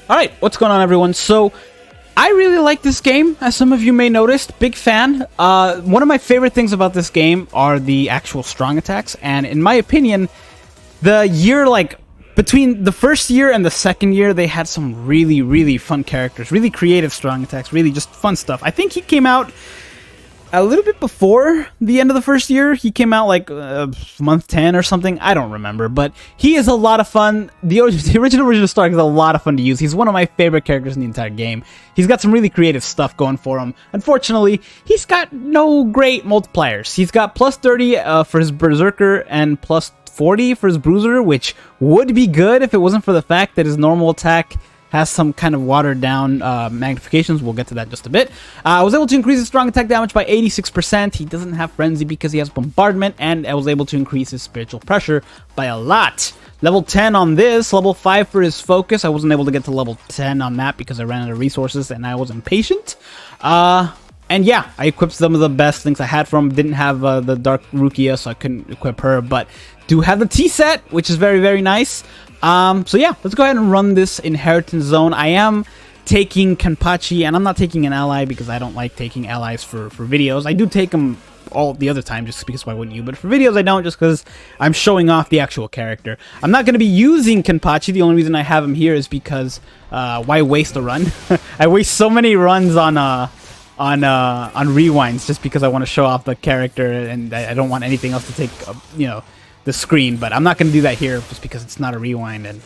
Alright, what's going on, everyone? So, I really like this game, as some of you may notice. Big fan. One of my favorite things about this game are the actual strong attacks, and in my opinion, the year, between the first year and the second year, they had some really, really fun characters, really creative strong attacks, really just fun stuff. I think he came out a little bit before the end of the first year. He came out like month 10 or something. I don't remember, but he is a lot of fun. The original version of Stark is a lot of fun to use. He's one of my favorite characters in the entire game. He's got some really creative stuff going for him. Unfortunately, he's got no great multipliers. He's got plus 30 for his Berserker and plus 40 for his Bruiser, which would be good if it wasn't for the fact that his normal attack has some kind of watered down magnifications. We'll get to that in just a bit. I was able to increase his strong attack damage by 86%. He doesn't have Frenzy because he has Bombardment, and I was able to increase his Spiritual Pressure by a lot. Level 10 on this, level 5 for his Focus. I wasn't able to get to level 10 on that because I ran out of resources and I was impatient. And yeah, I equipped some of the best things I had from him. Didn't have the Dark Rukia, so I couldn't equip her, but do have the T-set, which is very, very nice. So yeah, let's go ahead and run this Inheritance Zone. I am taking Kenpachi, and I'm not taking an ally because I don't like taking allies for videos. I do take them all the other time just because why wouldn't you? But for videos I don't, just because I'm showing off the actual character. I'm not going to be using Kenpachi. The only reason I have him here is because why waste a run? I waste so many runs on rewinds just because I want to show off the character, and I don't want anything else to take the screen. But I'm not going to do that here just because it's not a rewind, and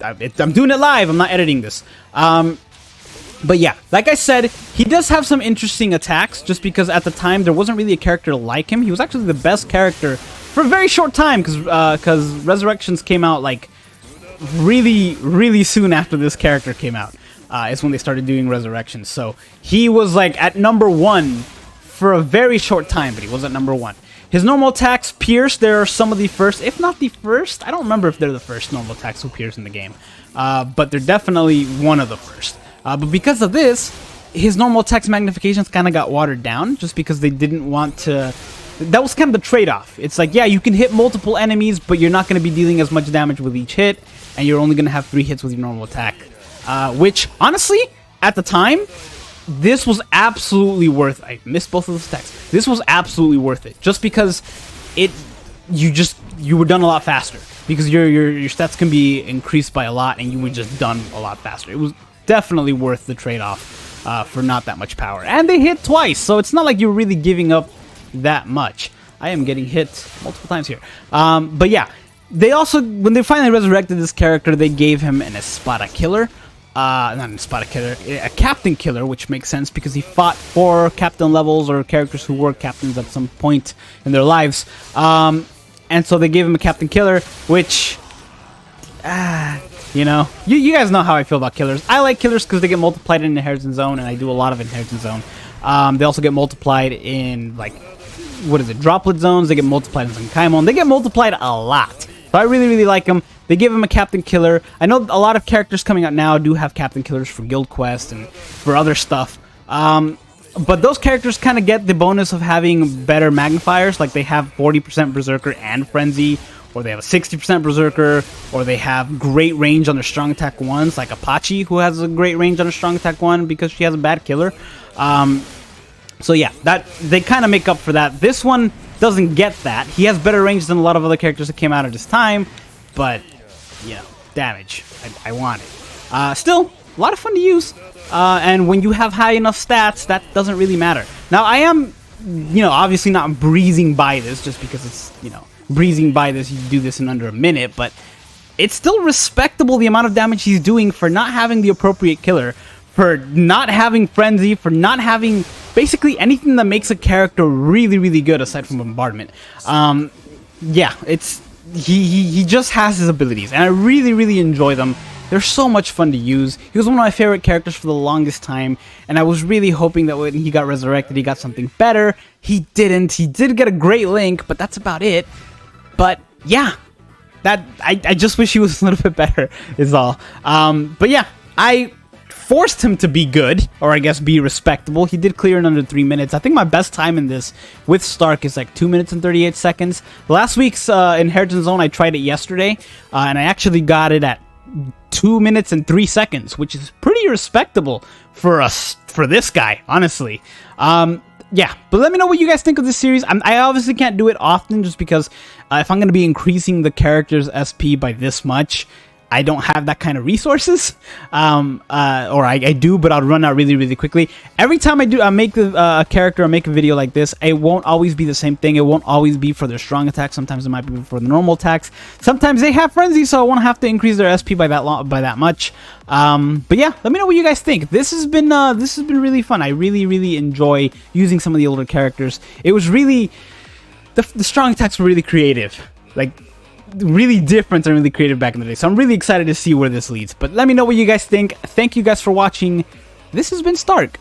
I'm doing it live. I'm not editing this. But yeah, like I said, he does have some interesting attacks just because at the time there wasn't really a character like him. He was actually the best character for a very short time because Resurrections came out like really, really soon after this character came out. Is when they started doing Resurrections. So he was like at number 1 for a very short time, but he was at number 1. His normal attacks pierce. They're some of the first, if not the first. I don't remember if they're the first normal attacks who pierce in the game, but they're definitely one of the first. But because of this, his normal attacks magnifications kind of got watered down just because they didn't want to. That was kind of the trade-off. It's like, yeah, you can hit multiple enemies, but you're not going to be dealing as much damage with each hit, and you're only going to have 3 hits with your normal attack. Which, honestly, at the time, this was absolutely worth it. I missed both of those attacks. This was absolutely worth it. Just because you were done a lot faster. Because your stats can be increased by a lot, and you were just done a lot faster. It was definitely worth the trade-off for not that much power. And they hit twice, so it's not like you're really giving up that much. I am getting hit multiple times here. But yeah, they also, when they finally resurrected this character, they gave him an Espada Killer. Not an Espada Killer, a Captain Killer, which makes sense because he fought for Captain levels or characters who were captains at some point in their lives. And so they gave him a Captain Killer, which, you guys know how I feel about killers. I like killers because they get multiplied in Inheritance Zone, and I do a lot of Inheritance Zone. They also get multiplied in, Droplet Zones. They get multiplied in Zankaimon. They get multiplied a lot. So I really, really like them. They give him a Captain Killer. I know a lot of characters coming out now do have Captain Killers for Guild Quest and for other stuff. But those characters kind of get the bonus of having better magnifiers. Like they have 40% Berserker and Frenzy, or they have a 60% Berserker, or they have great range on their strong attack 1s, like Apache, who has a great range on her strong attack 1 because she has a bad killer. So yeah, that they kind of make up for that. This one doesn't get that. He has better range than a lot of other characters that came out at this time, but damage. I want it. Still, a lot of fun to use. And when you have high enough stats, that doesn't really matter. Now, I am, obviously not breezing by this just because it's, breezing by this, you do this in under a minute, but it's still respectable the amount of damage he's doing for not having the appropriate killer, for not having Frenzy, for not having basically anything that makes a character really, really good aside from Bombardment. Yeah, it's he just has his abilities, and I really, really enjoy them. They're so much fun to use. He was one of my favorite characters for the longest time, and I was really hoping that when he got resurrected, he got something better. He didn't. He did get a great Link, but that's about it. But yeah, I just wish he was a little bit better, is all. But yeah, I forced him to be good, or I guess be respectable. He did clear in under 3 minutes. I think my best time in this with Stark is like 2 minutes and 38 seconds. Last week's Inheritance Zone, I tried it yesterday, and I actually got it at 2 minutes and 3 seconds, which is pretty respectable for us, for this guy, honestly. Yeah, but let me know what you guys think of this series. I obviously can't do it often just because if I'm going to be increasing the character's SP by this much, I don't have that kind of resources, or I do, but I'll run out really, really quickly. Every time I make a character or make a video like this, it won't always be the same thing. It won't always be for their strong attacks. Sometimes it might be for the normal attacks. Sometimes they have frenzy, so I won't have to increase their SP by that much. But yeah, let me know what you guys think. This has been really fun. I really, really enjoy using some of the older characters. It was really the strong attacks were really creative, like really different and really creative back in the day. So I'm really excited to see where this leads. But let me know what you guys think. Thank you guys for watching. This has been Stark.